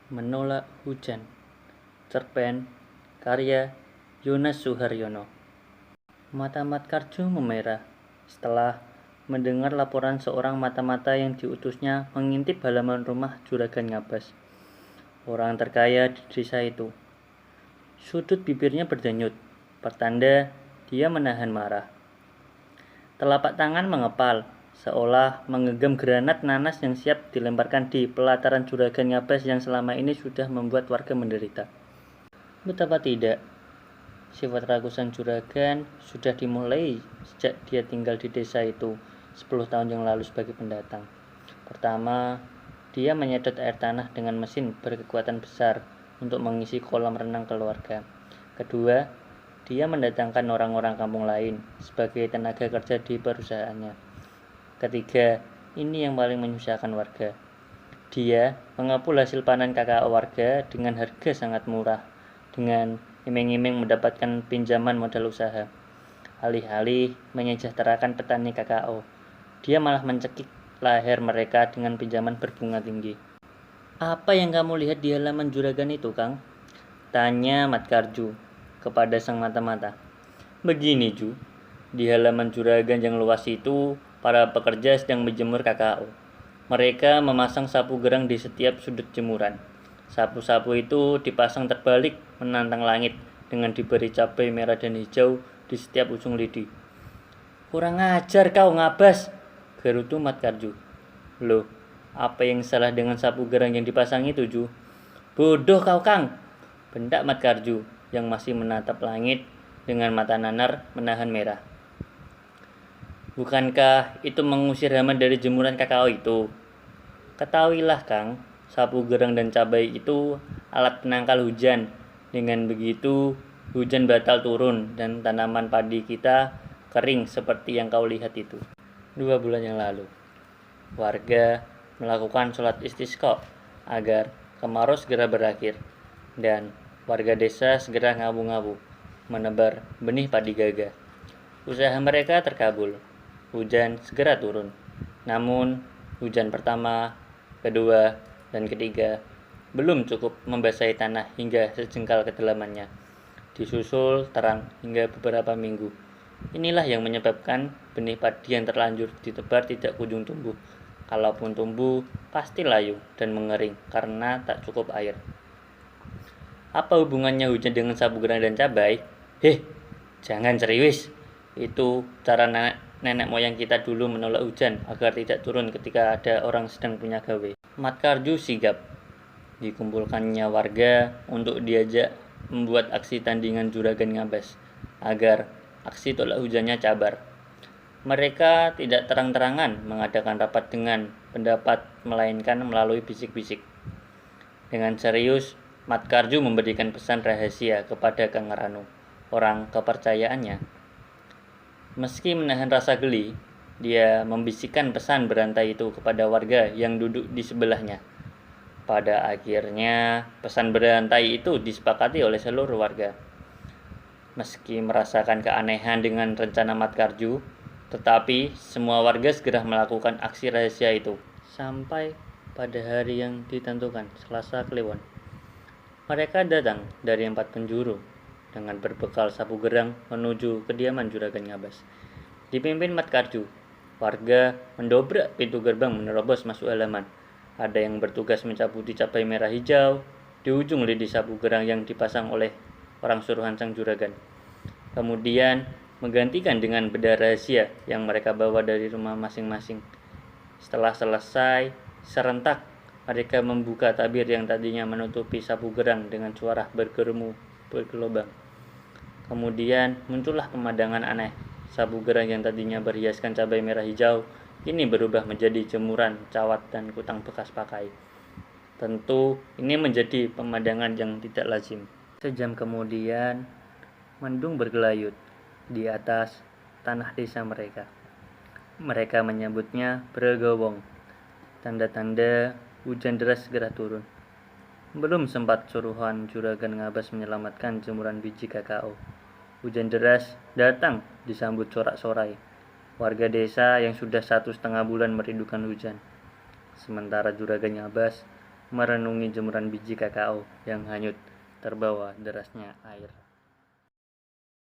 Menolak Hujan. Cerpen karya Yonas Suharyono. Mata Mat Karjo memerah setelah mendengar laporan seorang mata-mata yang diutusnya mengintip halaman rumah Juragan Ngabas, orang terkaya di desa itu. Sudut bibirnya berdenyut, pertanda dia menahan marah. Telapak tangan mengepal, seolah menggenggam granat nanas yang siap dilemparkan di pelataran Juragan Ngabas yang selama ini sudah membuat warga menderita. Betapa tidak, sifat rakusan Juragan sudah dimulai sejak dia tinggal di desa itu 10 tahun yang lalu sebagai pendatang. Pertama, dia menyedot air tanah dengan mesin berkekuatan besar untuk mengisi kolam renang keluarga. Kedua, dia mendatangkan orang-orang kampung lain sebagai tenaga kerja di perusahaannya. Ketiga, ini yang paling menyusahkan warga. Dia mengepul hasil panen kakao warga dengan harga sangat murah, dengan iming-iming mendapatkan pinjaman modal usaha. Alih-alih menyejahterakan petani kakao, dia malah mencekik leher mereka dengan pinjaman berbunga tinggi. "Apa yang kamu lihat di halaman juragan itu, Kang?" tanya Mat Karjo kepada sang mata-mata. "Begini, Ju. Di halaman juragan yang luas itu, para pekerja sedang menjemur kakao. Mereka memasang sapu gerang di setiap sudut jemuran. Sapu-sapu itu dipasang terbalik menantang langit dengan diberi cabai merah dan hijau di setiap ujung lidi." "Kurang ajar kau, Ngabas," gerutu Mat Karjo. "Loh, apa yang salah dengan sapu gerang yang dipasang itu, Ju?" "Bodoh kau, Kang," bentak Mat Karjo yang masih menatap langit dengan mata nanar menahan merah. "Bukankah itu mengusir hama dari jemuran kakao itu? Ketahuilah, Kang, sapu gerang dan cabai itu alat penangkal hujan. Dengan begitu, hujan batal turun dan tanaman padi kita kering seperti yang kau lihat itu." 2 bulan yang lalu, warga melakukan sholat istisqa agar kemarau segera berakhir, dan warga desa segera ngabu-ngabu menebar benih padi gagah. Usaha mereka terkabul. Hujan segera turun. Namun, hujan pertama, kedua, dan ketiga belum cukup membasahi tanah hingga sejengkal kedalamannya. Disusul terang hingga beberapa minggu. Inilah yang menyebabkan benih padi yang terlanjur ditebar tidak kunjung tumbuh. Kalaupun tumbuh, pasti layu dan mengering karena tak cukup air. Apa hubungannya hujan dengan sapu gerang dan cabai? Jangan ceriwis. Itu cara nenek moyang kita dulu menolak hujan agar tidak turun ketika ada orang sedang punya gawe. Mat Karjo sigap. Dikumpulkannya warga untuk diajak membuat aksi tandingan Juragan Ngabas agar aksi tolak hujannya cabar. Mereka tidak terang-terangan mengadakan rapat dengan pendapat, melainkan melalui bisik-bisik. Dengan serius, Mat Karjo memberikan pesan rahasia kepada Kang Rano, orang kepercayaannya. Meski menahan rasa geli, dia membisikkan pesan berantai itu kepada warga yang duduk di sebelahnya. Pada akhirnya, pesan berantai itu disepakati oleh seluruh warga. Meski merasakan keanehan dengan rencana Mat Karjo, tetapi semua warga segera melakukan aksi rahasia itu. Sampai pada hari yang ditentukan, Selasa Kliwon, mereka datang dari 4 penjuru dengan berbekal sapu gerang menuju kediaman Juragan Ngabas. Dipimpin Mat Karjo, warga mendobrak pintu gerbang menerobos masuk halaman. Ada yang bertugas mencabuti cabai merah hijau di ujung lidi sapu gerang yang dipasang oleh orang suruhan sang juragan. Kemudian menggantikan dengan benda rahasia yang mereka bawa dari rumah masing-masing. Setelah selesai, serentak mereka membuka tabir yang tadinya menutupi sapu gerang dengan suara bergelombang. Kemudian muncullah pemandangan aneh. Sapu gerang yang tadinya berhiaskan cabai merah hijau kini berubah menjadi jemuran, cawat, dan kutang bekas pakai. Tentu ini menjadi pemandangan yang tidak lazim. Sejam kemudian, mendung bergelayut di atas tanah desa mereka. Mereka menyebutnya bergowong, tanda-tanda hujan deras segera turun. Belum sempat suruhan Juragan Ngabas menyelamatkan jemuran biji kakao, hujan deras datang disambut sorak-sorai warga desa yang sudah 1,5 bulan merindukan hujan. Sementara Juragan Ngabas merenungi jemuran biji kakao yang hanyut terbawa derasnya air.